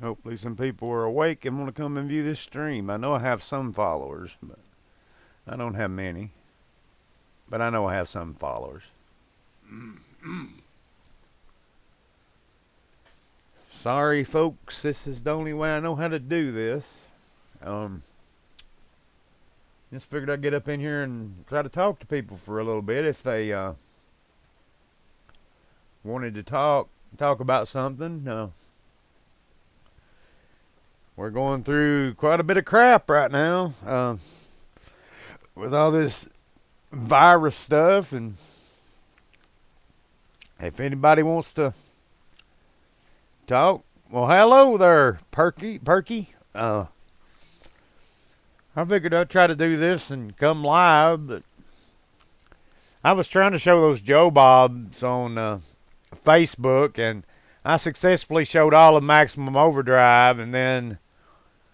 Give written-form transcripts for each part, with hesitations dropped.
Hopefully some people are awake and want to come and view this stream. I know I have some followers, but I don't have many. But I know I have some followers. Sorry, folks. This is the only way I know how to do this. Just figured I'd get up in here and try to talk to people for a little bit if they wanted to talk about something. We're going through quite a bit of crap right now with all this virus stuff, and if anybody wants to talk, well, hello there, Perky. I figured I'd try to do this and come live, but I was trying to show those Joe Bobs on Facebook, and I successfully showed all of Maximum Overdrive, and then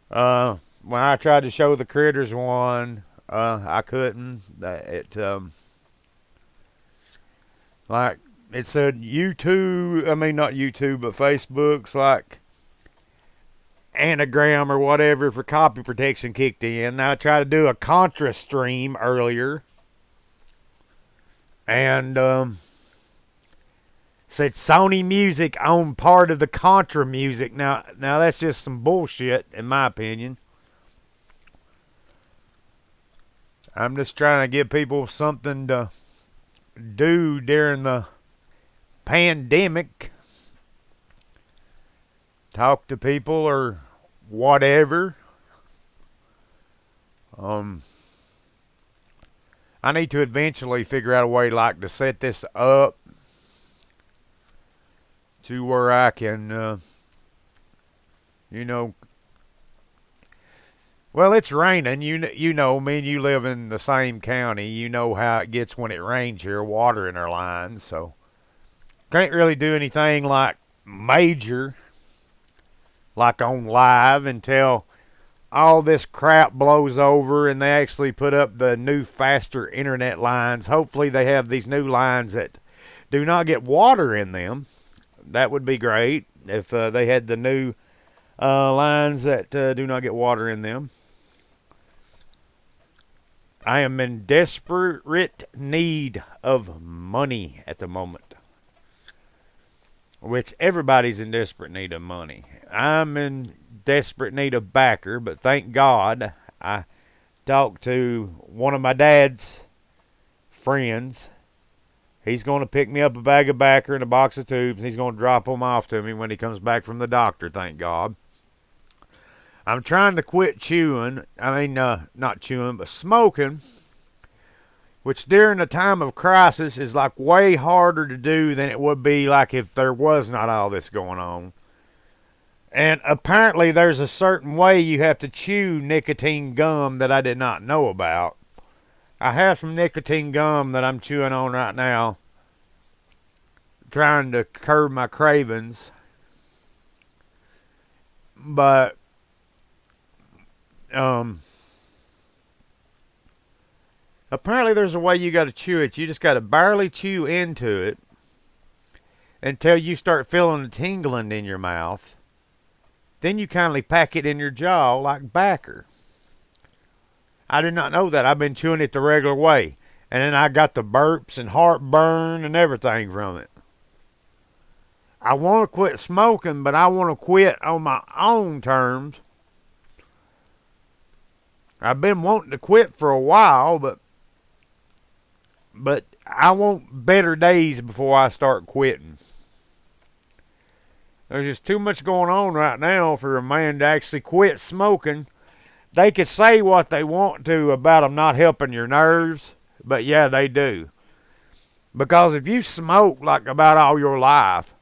when I tried to show the Critters one, I couldn't. Like it said YouTube, I mean not YouTube, but Facebook's like anagram or whatever for copy protection kicked in. Now I tried to do a Contra stream earlier, and said Sony Music owned part of the Contra music. Now that's just some bullshit, in my opinion. I'm just trying to give people something to do during the pandemic. Talk to people or whatever. I need to eventually figure out a way like to set this up to where I can, well, it's raining. You know, me and you live in the same county. You know how it gets when it rains here, water in our lines. So can't really do anything like major, like on live, until all this crap blows over and they actually put up the new faster internet lines. Hopefully they have these new lines that do not get water in them. That would be great if they had the new lines that do not get water in them. I am in desperate need of money at the moment, which everybody's in desperate need of money. I'm in desperate need of backer, but thank God I talked to one of my dad's friends. He's going to pick me up a bag of backer and a box of tubes, and he's going to drop them off to me when he comes back from the doctor, thank God. I'm trying to quit chewing. I mean, not chewing, but smoking, which during a time of crisis is like way harder to do than it would be like if there was not all this going on. And apparently there's a certain way you have to chew nicotine gum that I did not know about. I have some nicotine gum that I'm chewing on right now, trying to curb my cravings. But apparently there's a way you got to chew it. You just got to barely chew into it until you start feeling the tingling in your mouth. Then you kindly pack it in your jaw like backer. I did not know that. I've been chewing it the regular way. And then I got the burps and heartburn and everything from it. I want to quit smoking, but I want to quit on my own terms. I've been wanting to quit for a while, but I want better days before I start quitting. There's just too much going on right now for a man to actually quit smoking. They could say what they want to about them not helping your nerves, but yeah, they do. Because if you smoke like about all your life,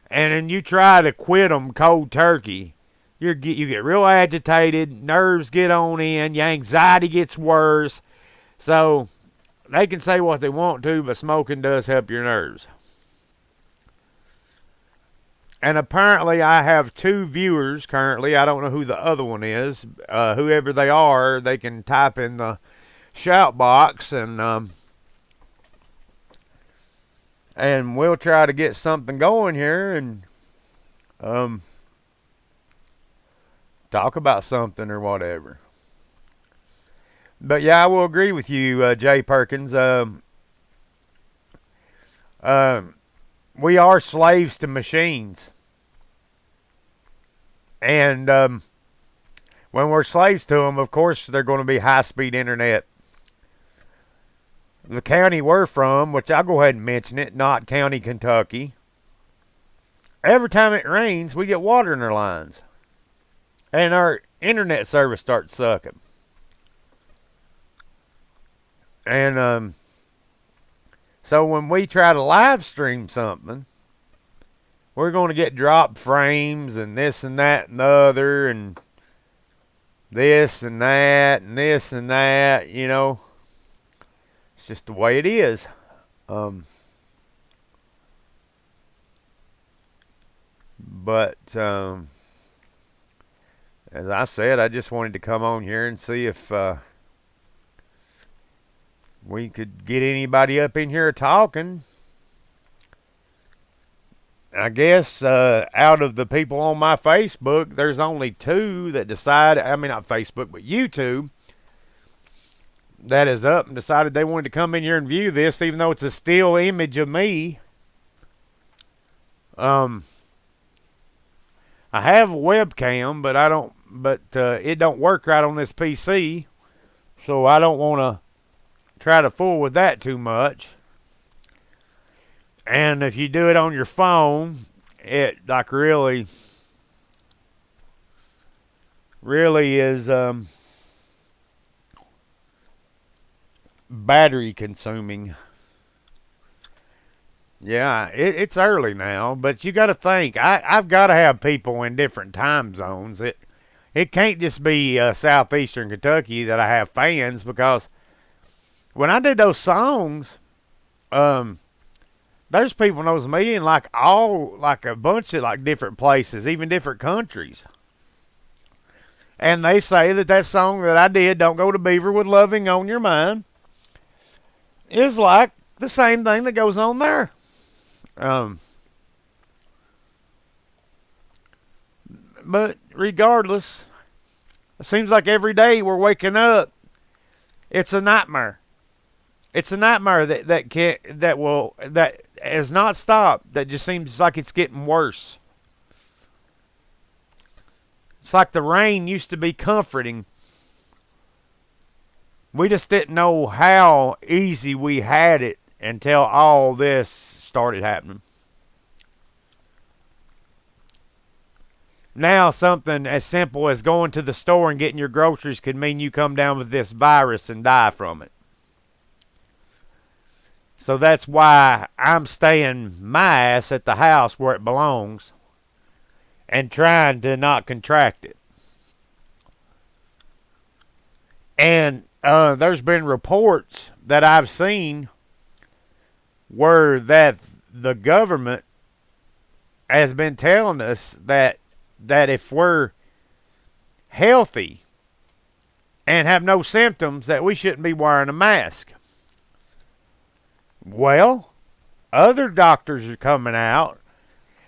and then you try to quit them cold turkey, you get real agitated, nerves get on in, your anxiety gets worse. So they can say what they want to, but smoking does help your nerves. And apparently I have 2 viewers currently. I don't know who the other one is. Whoever they are, they can type in the shout box and and we'll try to get something going here and um, talk about something or whatever. But yeah, I will agree with you, Jay Perkins. Um, we are slaves to machines, and when we're slaves to them, of course, they're going to be high-speed internet. The county we're from, which I'll go ahead and mention it, Knott County, Kentucky. Every time it rains, we get water in our lines, and our internet service starts sucking. And so when we try to live stream something, we're going to get drop frames and this and that and the other and this and that and this and that, you know. It's just the way it is. But as I said, I just wanted to come on here and see if we could get anybody up in here talking. I guess out of the people on my Facebook, there's only two that decide, I mean, not Facebook, but YouTube, that is up and decided they wanted to come in here and view this, even though it's a still image of me. I have a webcam, but it don't work right on this PC, so I don't want to try to fool with that too much. And if you do it on your phone, it like really is battery consuming. Yeah, it's early now, but you got to think. I've got to have people in different time zones. It can't just be southeastern Kentucky that I have fans, because when I did those songs, there's people knows me in like a bunch of like different places, even different countries. And they say that song that I did, "Don't Go to Beaver with Loving on Your Mind," is like the same thing that goes on there. But regardless, it seems like every day we're waking up, it's a nightmare. It's a nightmare that has not stopped. That just seems like it's getting worse. It's like the rain used to be comforting. We just didn't know how easy we had it until all this started happening. Now something as simple as going to the store and getting your groceries could mean you come down with this virus and die from it. So that's why I'm staying my ass at the house where it belongs and trying to not contract it. And there's been reports that I've seen where that the government has been telling us that if we're healthy and have no symptoms, that we shouldn't be wearing a mask. Well, other doctors are coming out,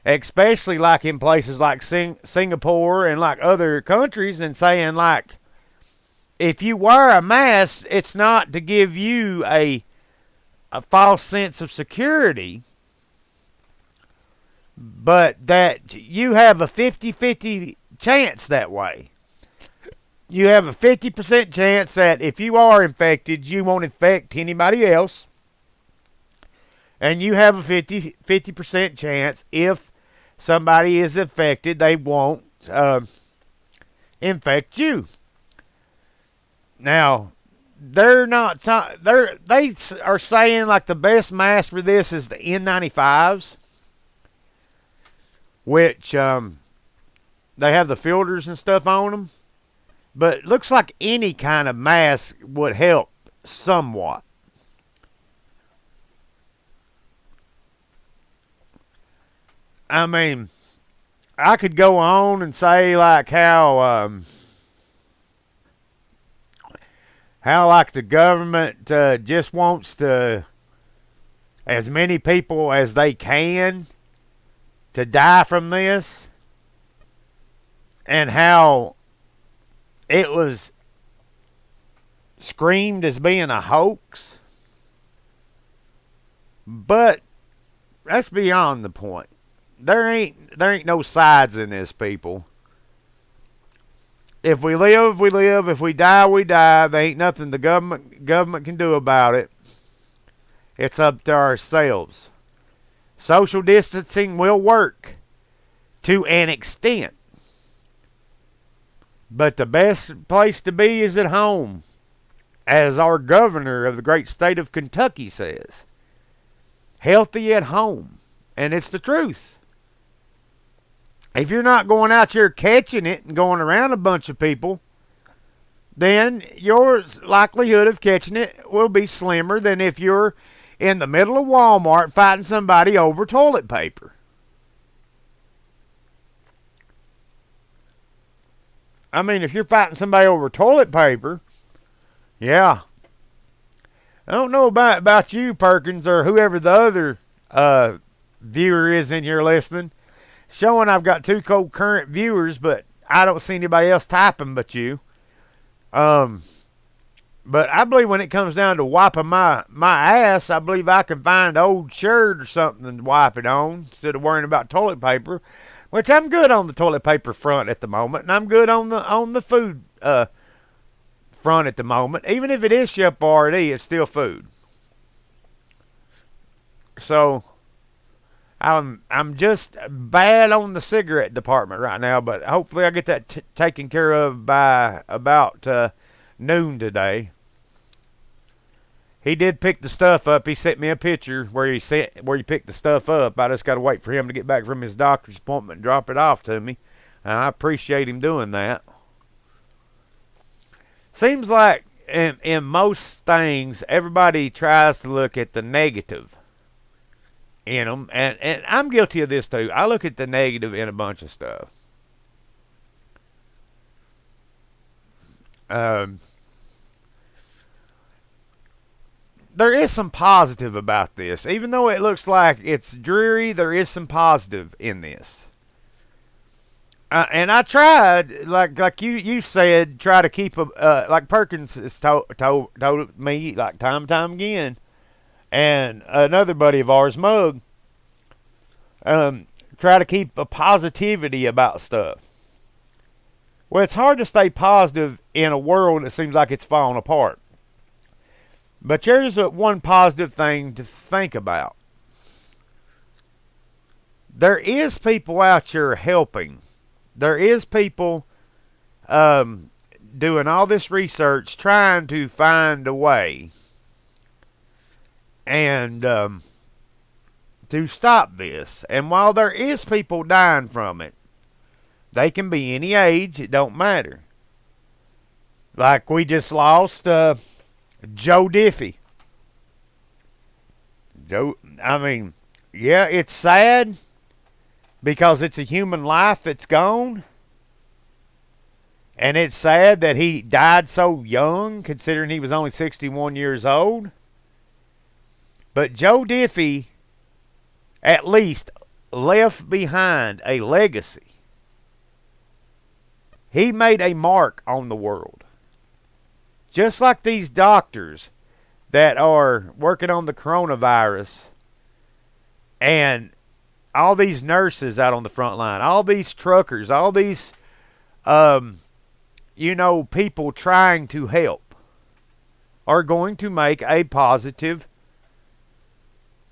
especially like in places like Singapore and like other countries, and saying like, if you wear a mask, it's not to give you a false sense of security, but that you have a 50-50 chance that way. You have a 50% chance that if you are infected, you won't infect anybody else. And you have a 50% chance if somebody is infected, they won't infect you. Now, they are saying like the best mask for this is the N95s, which they have the filters and stuff on them. But it looks like any kind of mask would help somewhat. I mean, I could go on and say like how like the government just wants to as many people as they can to die from this, and how it was screamed as being a hoax. But that's beyond the point. There ain't no sides in this, people. If we live, we live. If we die, we die. There ain't nothing the government can do about it. It's up to ourselves. Social distancing will work to an extent. But the best place to be is at home, as our governor of the great state of Kentucky says. Healthy at home. And it's the truth. If you're not going out here catching it and going around a bunch of people, then your likelihood of catching it will be slimmer than if you're in the middle of Walmart fighting somebody over toilet paper. I mean, if you're fighting somebody over toilet paper, yeah. I don't know about you, Perkins, or whoever the other viewer is in here listening. Showing I've got 2 concurrent viewers, but I don't see anybody else typing but you. But I believe when it comes down to wiping my ass, I believe I can find an old shirt or something to wipe it on instead of worrying about toilet paper. Which I'm good on the toilet paper front at the moment, and I'm good on the food front at the moment. Even if it is Chef Boyardee, it's still food. So I'm just bad on the cigarette department right now, but hopefully I get that taken care of by about noon today. He did pick the stuff up. He sent me a picture where he picked the stuff up. I just got to wait for him to get back from his doctor's appointment and drop it off to me. And I appreciate him doing that. Seems like in most things, everybody tries to look at the negative in them. And I'm guilty of this too. I look at the negative in a bunch of stuff. There is some positive about this. Even though it looks like it's dreary, there is some positive in this. And I tried, like you said, try to keep like Perkins has told me like time and time again, and another buddy of ours, Mug, try to keep a positivity about stuff. Well, it's hard to stay positive in a world that seems like it's falling apart. But here's one positive thing to think about. There is people out here helping. There is people doing all this research, trying to find a way and to stop this. And while there is people dying from it, they can be any age. It don't matter. Like we just lost Joe Diffie. Yeah, it's sad because it's a human life that's gone. And it's sad that he died so young, considering he was only 61 years old. But Joe Diffie at least left behind a legacy. He made a mark on the world. Just like these doctors that are working on the coronavirus and all these nurses out on the front line, all these truckers, all these, people trying to help are going to make a positive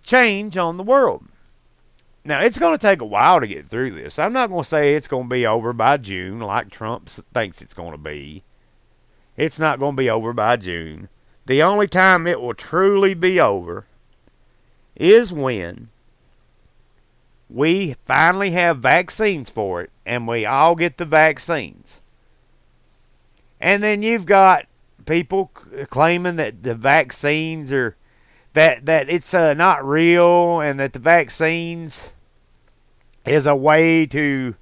change on the world. Now, it's going to take a while to get through this. I'm not going to say it's going to be over by June like Trump thinks it's going to be. It's not going to be over by June. The only time it will truly be over is when we finally have vaccines for it and we all get the vaccines. And then you've got people claiming that the vaccines are, that it's not real, and that the vaccines is a way to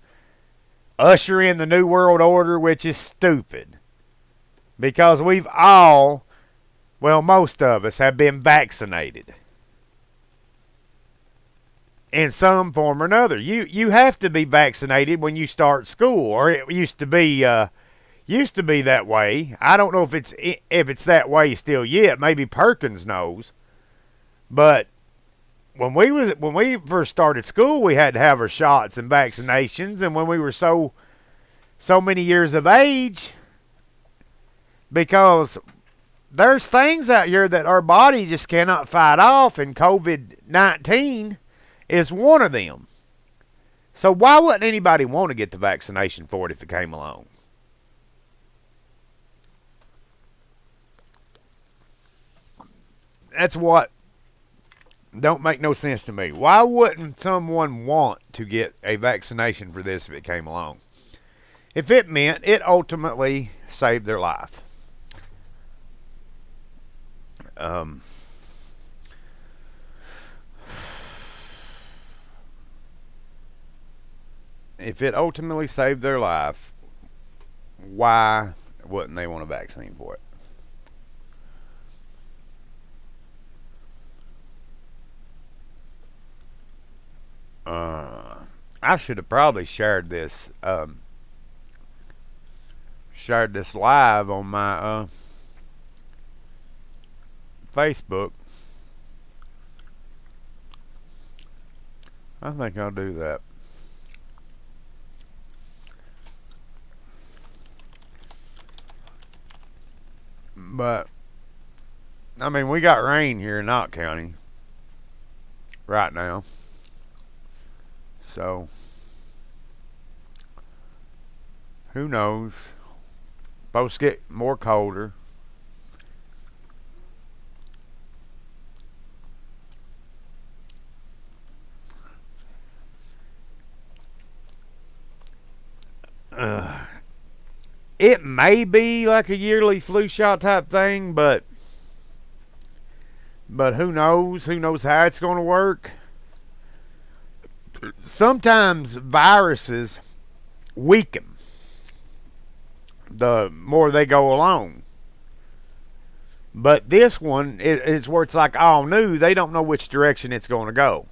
usher in the New World Order, which is stupid. Because we've all, well, most of us have been vaccinated. in some form or another. You have to be vaccinated when you start school, or it used to be that way. I don't know if it's that way still yet. Maybe Perkins knows, but when we first started school, we had to have our shots and vaccinations, and when we were so many years of age, because there's things out here that our body just cannot fight off, and COVID-19 is one of them. So why wouldn't anybody want to get the vaccination for it if it came along? That's what don't make no sense to me. Why wouldn't someone want to get a vaccination for this if it came along? If it meant it ultimately saved their life. Um, if it ultimately saved their life, why wouldn't they want a vaccine for it? I should have probably shared this live on my Facebook. I think I'll do that. But I mean, we got rain here in Knott County right now, so who knows? Supposed to get more colder. Uh, it may be like a yearly flu shot type thing, but who knows? Who knows how it's going to work? Sometimes viruses weaken the more they go along. But this one is where it's like all new. They don't know which direction it's going to go.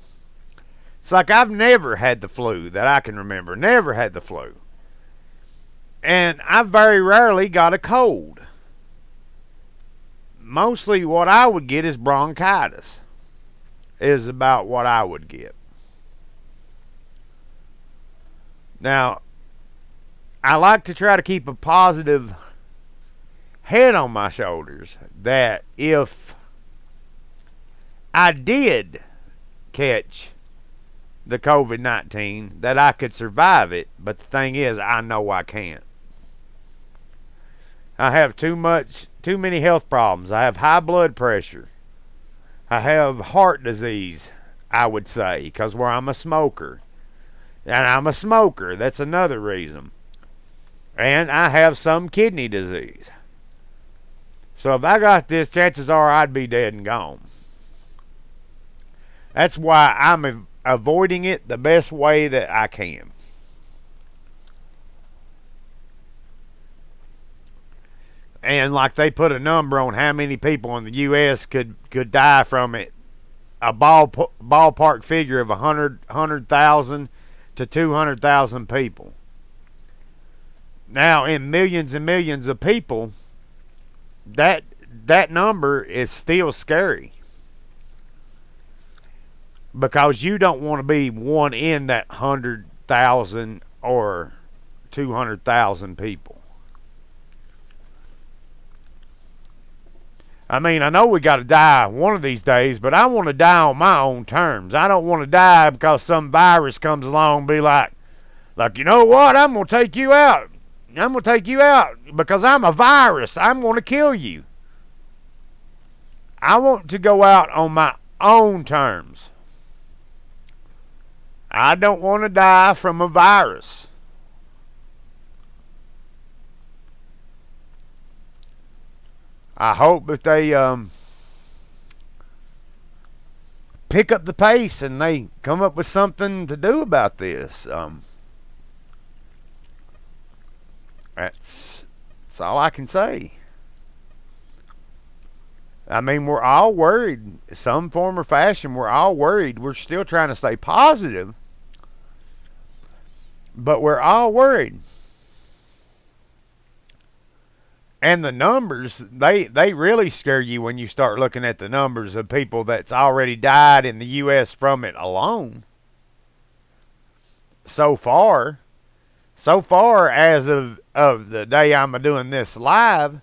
It's like I've never had the flu that I can remember. Never had the flu. And I very rarely got a cold. Mostly what I would get is bronchitis. Is about what I would get. Now, I like to try to keep a positive head on my shoulders that if I did catch the COVID-19, that I could survive it. But the thing is, I know I can't. I have too many health problems. I have high blood pressure. I have heart disease, I would say, because where I'm a smoker. And I'm a smoker. That's another reason. And I have some kidney disease. So if I got this, chances are I'd be dead and gone. That's why I'm avoiding it the best way that I can. And like they put a number on how many people in the U.S. could die from it, a ballpark figure of 100,000 to 200,000 people. Now, in millions and millions of people, that number is still scary. Because you don't want to be one in that 100,000 or 200,000 people. I mean, I know we got to die one of these days, but I want to die on my own terms. I don't want to die because some virus comes along and be like, you know what? I'm going to take you out. I'm going to take you out because I'm a virus. I'm going to kill you. I want to go out on my own terms. I don't want to die from a virus. I hope that they pick up the pace and they come up with something to do about this. That's all I can say. I mean, we're all worried. Some form or fashion, we're all worried. We're still trying to stay positive, but we're all worried. And the numbers, they really scare you when you start looking at the numbers of people that's already died in the U.S. from it alone. So far, as of the day I'm doing this live,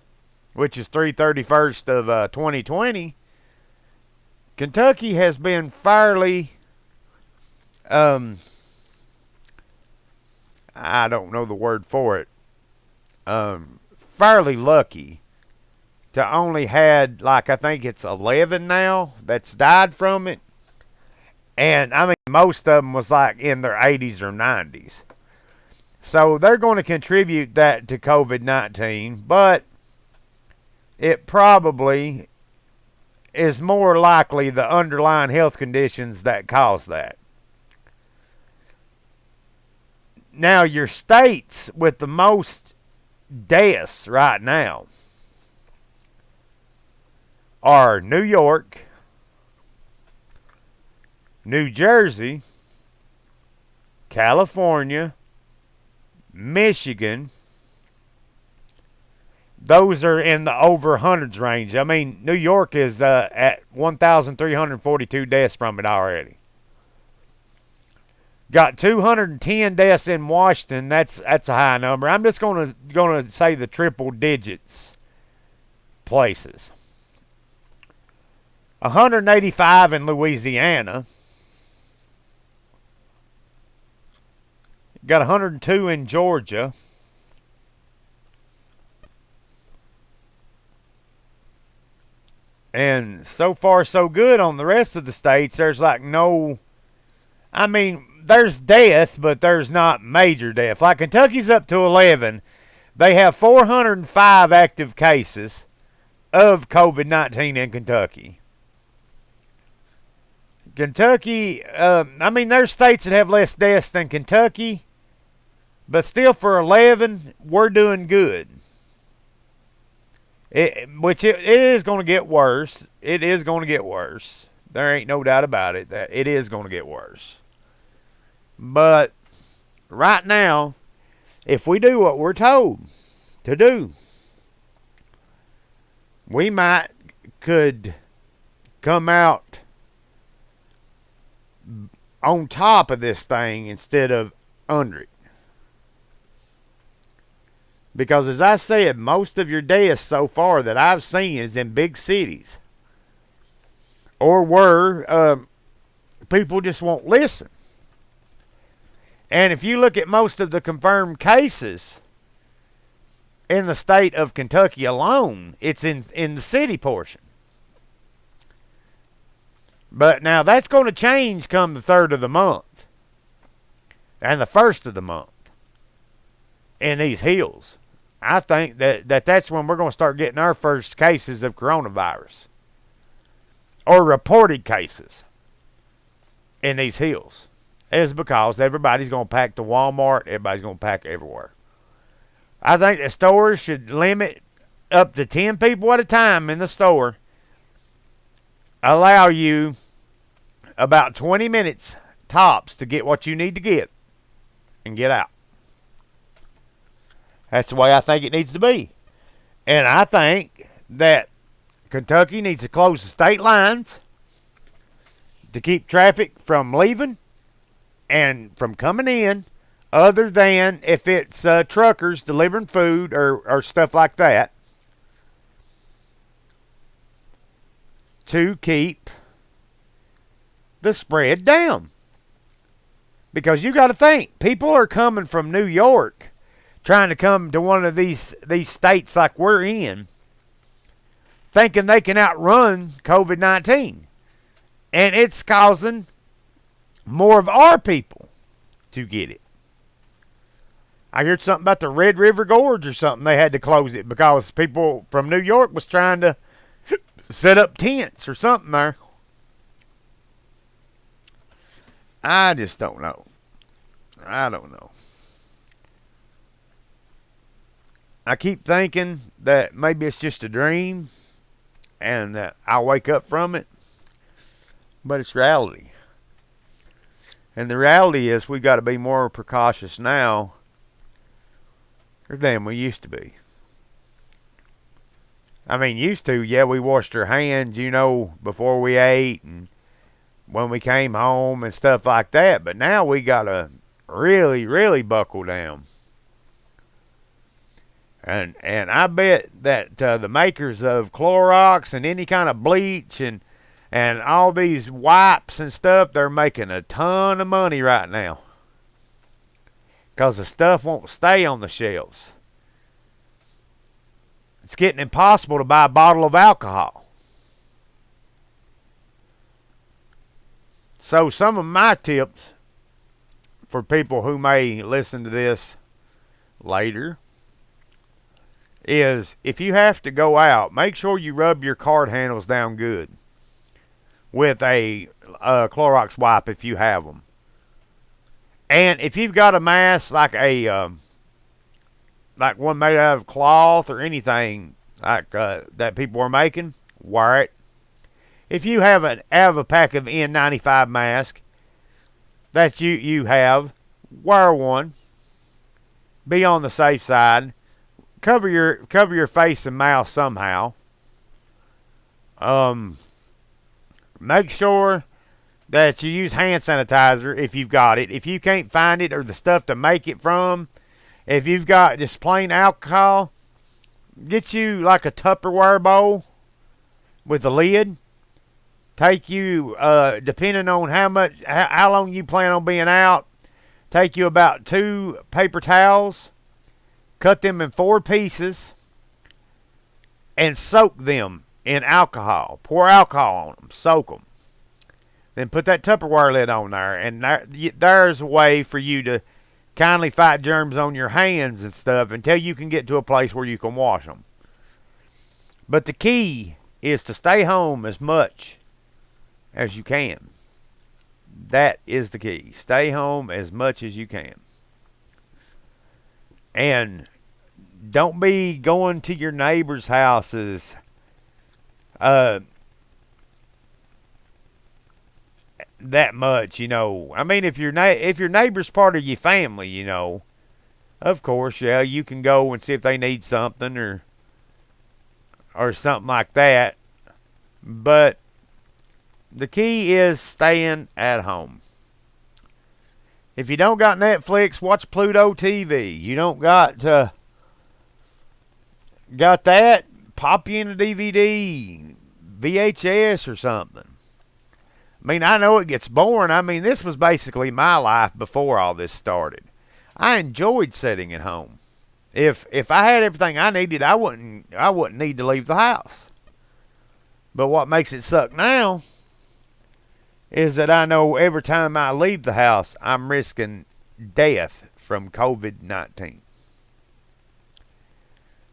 which is 3/31st of 2020, Kentucky has been fairly, I don't know the word for it, fairly lucky to only had, like, I think it's 11 now that's died from it. And I mean, most of them was like in their 80s or 90s. So they're going to contribute that to COVID-19, but it probably is more likely the underlying health conditions that cause that. Now, your states with the most deaths right now are New York, New Jersey, California, Michigan. Those are in the over hundreds range. I mean, New York is at 1,342 deaths from it already. Got 210 deaths in Washington. That's a high number. I'm just gonna say the triple digits places. 185 in Louisiana. Got 102 in Georgia. And so far so good on the rest of the states. There's like no, I mean, there's death, but there's not major death. Like Kentucky's up to 11. They have 405 active cases of COVID-19 in Kentucky. Kentucky, I mean, there's states that have less deaths than Kentucky, but still for 11, we're doing good. Which it is going to get worse. It is going to get worse. There ain't no doubt about it that it is going to get worse. But right now, if we do what we're told to do, we could come out on top of this thing instead of under it. Because as I said, most of your deaths so far that I've seen is in big cities. Or where people just won't listen. And if you look at most of the confirmed cases in the state of Kentucky alone, it's in the city portion. But now that's going to change come the 3rd of the month. And the 1st of the month. In these hills. I think that's when we're going to start getting our first cases of coronavirus. Or reported cases in these hills. It's because everybody's going to pack to Walmart. Everybody's going to pack everywhere. I think the stores should limit up to 10 people at a time in the store. Allow you about 20 minutes tops to get what you need to get. And get out. That's the way I think it needs to be. And I think that Kentucky needs to close the state lines to keep traffic from leaving and from coming in, other than if it's truckers delivering food or stuff like that, to keep the spread down. Because you got to think, people are coming from New York trying to come to one of these states like we're in, thinking they can outrun COVID-19. And it's causing more of our people to get it. I heard something about the Red River Gorge or something. They had to close it because people from New York was trying to set up tents or something there. I just don't know. I don't know. I keep thinking that maybe it's just a dream. and I'll wake up from it, but it's reality. And the reality is we got to be more precautious now than we used to be. I mean, used to, yeah, we washed our hands, before we ate and when we came home and stuff like that. But now we got to really, really buckle down. And I bet that the makers of Clorox and any kind of bleach and all these wipes and stuff, they're making a ton of money right now. Because the stuff won't stay on the shelves. It's getting impossible to buy a bottle of alcohol. So some of my tips for people who may listen to this later is if you have to go out, make sure you rub your card handles down good with a Clorox wipe if you have them. And if you've got a mask like like one made out of cloth or anything like that people are making, wear it. If you have a pack of N95 mask that you have, wear one. Be on the safe side. Cover your face and mouth somehow. Make sure that you use hand sanitizer if you've got it. If you can't find it or the stuff to make it from, if you've got just plain alcohol, get you like a Tupperware bowl with a lid. Take you, depending on how long you plan on being out, take you about 2 paper towels, cut them in 4 pieces, and soak them in alcohol. Pour alcohol on them, soak them. Then put that Tupperware lid on there, and there's a way for you to kindly fight germs on your hands and stuff until you can get to a place where you can wash them. But the key is to stay home as much as you can. That is the key. Stay home as much as you can. And don't be going to your neighbors' houses that much, I mean, if your neighbor's part of your family, of course, yeah, you can go and see if they need something or something like that. But the key is staying at home. If you don't got Netflix, watch Pluto TV. You don't got that, pop you in a DVD, VHS or something. I mean, I know it gets boring. I mean, this was basically my life before all this started. I enjoyed sitting at home. If I had everything I needed, I wouldn't need to leave the house. But what makes it suck now is that I know every time I leave the house, I'm risking death from COVID-19.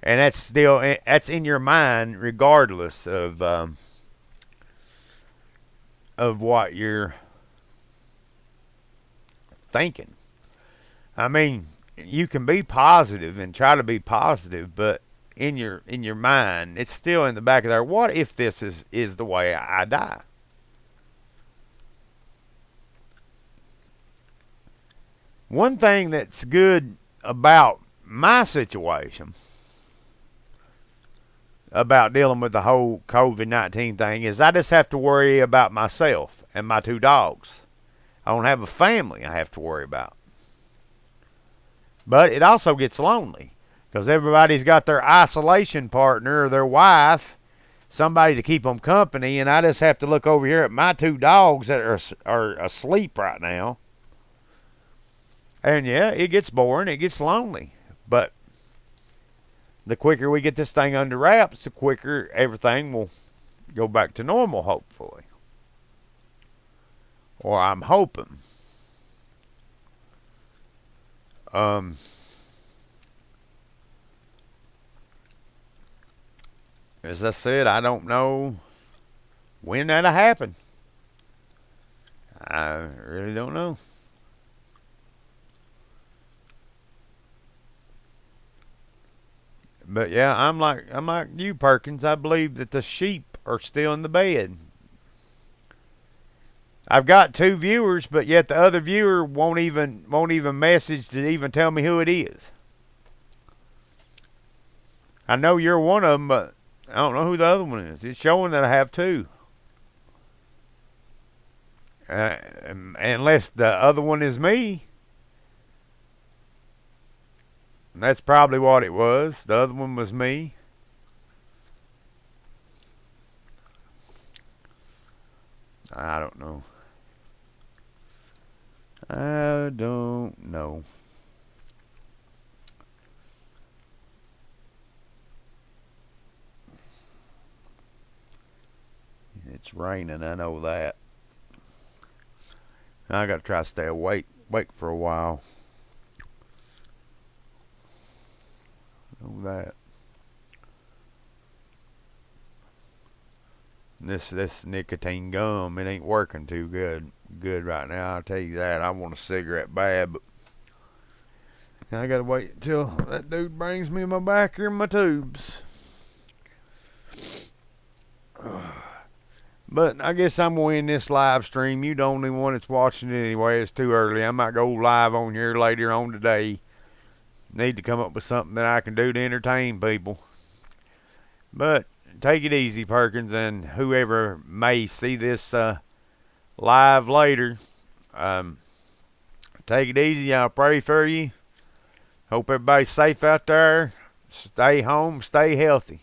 And that's in your mind regardless of what you're thinking. I mean, you can be positive and try to be positive, but in your mind, it's still in the back of there. What if this is the way I die? One thing that's good about my situation, about dealing with the whole COVID-19 thing, is I just have to worry about myself and my 2 dogs. I don't have a family I have to worry about. But it also gets lonely because everybody's got their isolation partner or their wife, somebody to keep them company, and I just have to look over here at my 2 dogs that are asleep right now. And yeah, it gets boring, it gets lonely. But the quicker we get this thing under wraps, the quicker everything will go back to normal, hopefully. Or I'm hoping. As I said, I don't know when that'll happen. I really don't know. But yeah, I'm like you, Perkins. I believe that the sheep are still in the bed. I've got 2 viewers, but yet the other viewer won't even message to even tell me who it is. I know you're one of them, but I don't know who the other one is. It's showing that I have 2. Unless the other one is me. That's probably what it was. The other one was me. I don't know. I don't know. It's raining, I know that. I gotta try to stay awake for a while. Know that. This nicotine gum, it ain't working too good right now. I'll tell you that. I want a cigarette bad, but I gotta wait until that dude brings me my backer and my tubes. But I guess I'm gonna end this live stream. You the only one that's watching it anyway. It's too early. I might go live on here later on today. Need to come up with something that I can do to entertain people. But take it easy, Perkins, and whoever may see this live later. Take it easy. I'll pray for you. Hope everybody's safe out there. Stay home. Stay healthy.